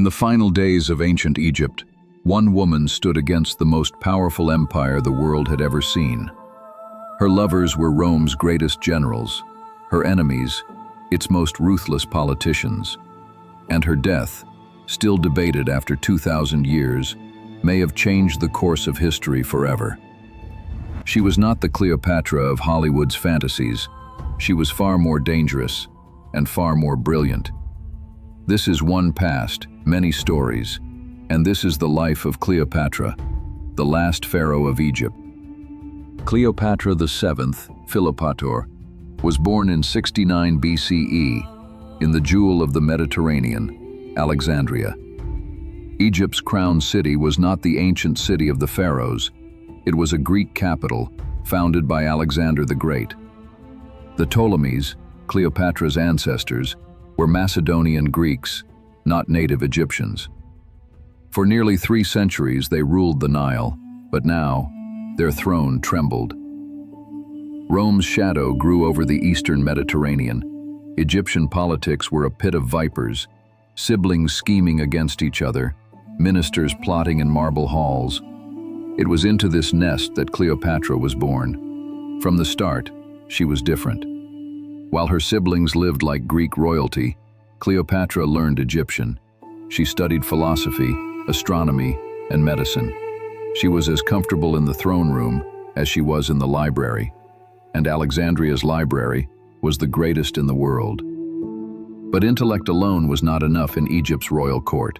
the final days of ancient Egypt, one woman stood against the most powerful empire the world had ever seen. Her lovers were Rome's greatest generals, her enemies, its most ruthless politicians, and her death, still debated after 2,000 years, may have changed the course of history forever. She was not the Cleopatra of Hollywood's fantasies. She was far more dangerous and far more brilliant. This is one past, many stories, and this is the life of Cleopatra, the last pharaoh of Egypt. Cleopatra VII Philopator was born in 69 BCE in the jewel of the Mediterranean, Alexandria. Egypt's crown city was not the ancient city of the pharaohs. It was a Greek capital founded by Alexander the Great. The Ptolemies, Cleopatra's ancestors, were Macedonian Greeks, not native Egyptians. For nearly 3 centuries they ruled the Nile, but now their throne trembled. Rome's shadow grew over the eastern Mediterranean. Egyptian politics were a pit of vipers, siblings scheming against each other, ministers plotting in marble halls. It was into this nest that Cleopatra was born. From the start, she was different. While her siblings lived like Greek royalty, Cleopatra learned Egyptian. She studied philosophy, astronomy, and medicine. She was as comfortable in the throne room as she was in the library, and Alexandria's library was the greatest in the world. But intellect alone was not enough in Egypt's royal court.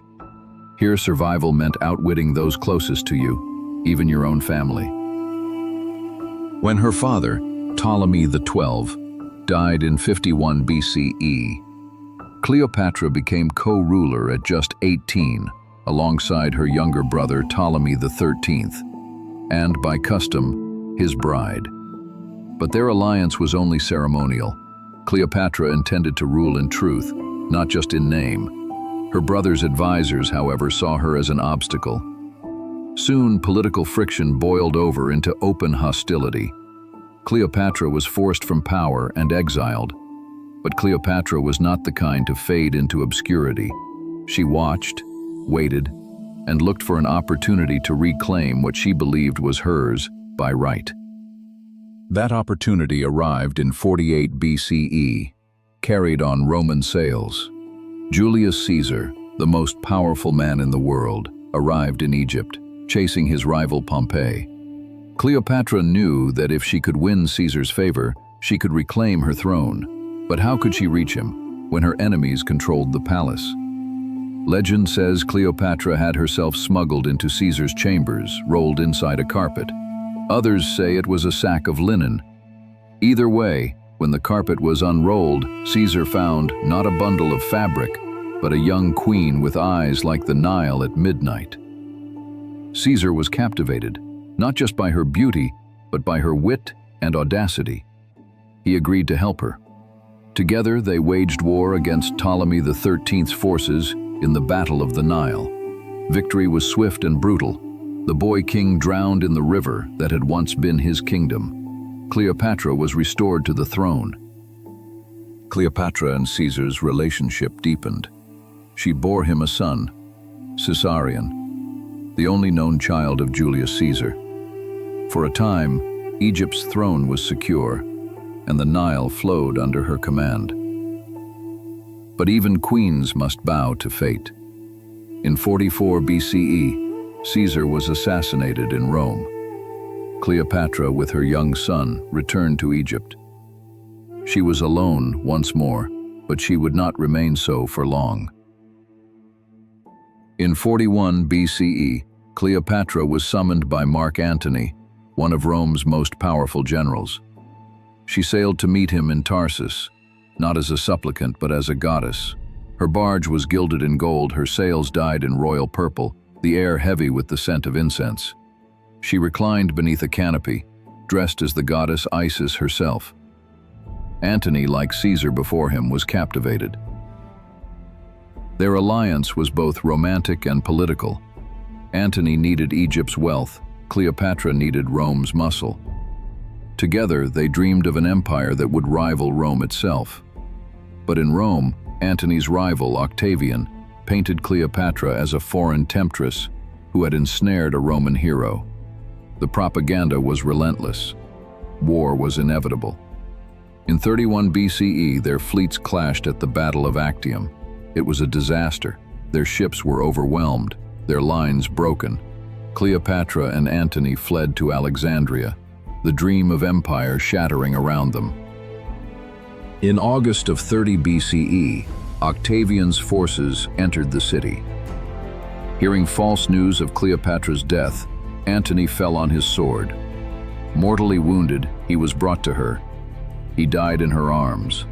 Here survival meant outwitting those closest to you, even your own family. When her father, Ptolemy XII, died in 51 BCE, Cleopatra became co-ruler at just 18, alongside her younger brother Ptolemy XIII, and, by custom, his bride. But their alliance was only ceremonial. Cleopatra intended to rule in truth, not just in name. Her brother's advisors, however, saw her as an obstacle. Soon, political friction boiled over into open hostility. Cleopatra was forced from power and exiled. But Cleopatra was not the kind to fade into obscurity. She watched, waited, and looked for an opportunity to reclaim what she believed was hers by right. That opportunity arrived in 48 BCE, carried on Roman sails. Julius Caesar, the most powerful man in the world, arrived in Egypt, chasing his rival Pompey. Cleopatra knew that if she could win Caesar's favor, she could reclaim her throne. But how could she reach him when her enemies controlled the palace? Legend says Cleopatra had herself smuggled into Caesar's chambers, rolled inside a carpet. Others say it was a sack of linen. Either way, when the carpet was unrolled, Caesar found not a bundle of fabric, but a young queen with eyes like the Nile at midnight. Caesar was captivated, not just by her beauty, but by her wit and audacity. He agreed to help her. Together, they waged war against Ptolemy XIII's forces in the Battle of the Nile. Victory was swift and brutal. The boy king drowned in the river that had once been his kingdom. Cleopatra was restored to the throne. Cleopatra and Caesar's relationship deepened. She bore him a son, Caesarion, the only known child of Julius Caesar. For a time, Egypt's throne was secure, and the Nile flowed under her command. But even queens must bow to fate. In 44 BCE, Caesar was assassinated in Rome. Cleopatra, with her young son, returned to Egypt. She was alone once more, but she would not remain so for long. In 41 BCE, Cleopatra was summoned by Mark Antony, one of Rome's most powerful generals. She sailed to meet him in Tarsus, not as a supplicant but as a goddess. Her barge was gilded in gold, her sails dyed in royal purple, the air heavy with the scent of incense. She reclined beneath a canopy, dressed as the goddess Isis herself. Antony, like Caesar before him, was captivated. Their alliance was both romantic and political. Antony needed Egypt's wealth, Cleopatra needed Rome's muscle. Together, they dreamed of an empire that would rival Rome itself. But in Rome, Antony's rival, Octavian, painted Cleopatra as a foreign temptress who had ensnared a Roman hero. The propaganda was relentless. War was inevitable. In 31 BCE, their fleets clashed at the Battle of Actium. It was a disaster. Their ships were overwhelmed, their lines broken. Cleopatra and Antony fled to Alexandria, the dream of empire shattering around them. In August of 30 BCE, Octavian's forces entered the city. Hearing false news of Cleopatra's death, Antony fell on his sword. Mortally wounded, he was brought to her. He died in her arms.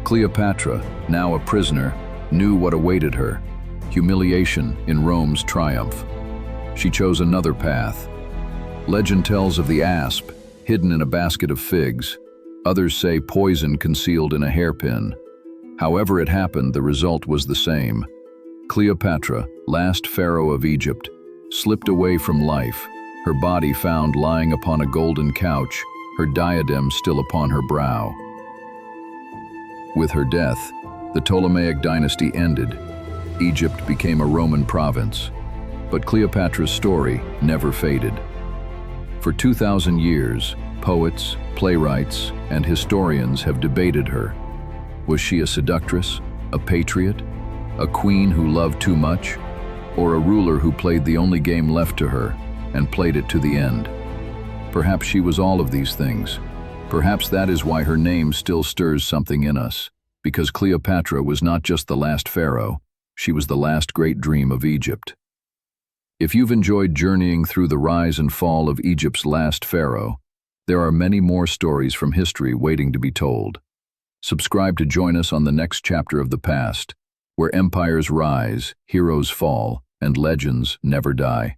Cleopatra, now a prisoner, knew what awaited her: humiliation in Rome's triumph. She chose another path. Legend tells of the asp, hidden in a basket of figs. Others say poison concealed in a hairpin. However it happened, the result was the same. Cleopatra, last pharaoh of Egypt, slipped away from life, her body found lying upon a golden couch, her diadem still upon her brow. With her death, the Ptolemaic dynasty ended. Egypt became a Roman province. But Cleopatra's story never faded. For 2,000 years, poets, playwrights, and historians have debated her. Was she a seductress, a patriot, a queen who loved too much, or a ruler who played the only game left to her and played it to the end? Perhaps she was all of these things. Perhaps that is why her name still stirs something in us, because Cleopatra was not just the last pharaoh, she was the last great dream of Egypt. If you've enjoyed journeying through the rise and fall of Egypt's last pharaoh, there are many more stories from history waiting to be told. Subscribe to join us on the next chapter of the past, where empires rise, heroes fall, and legends never die.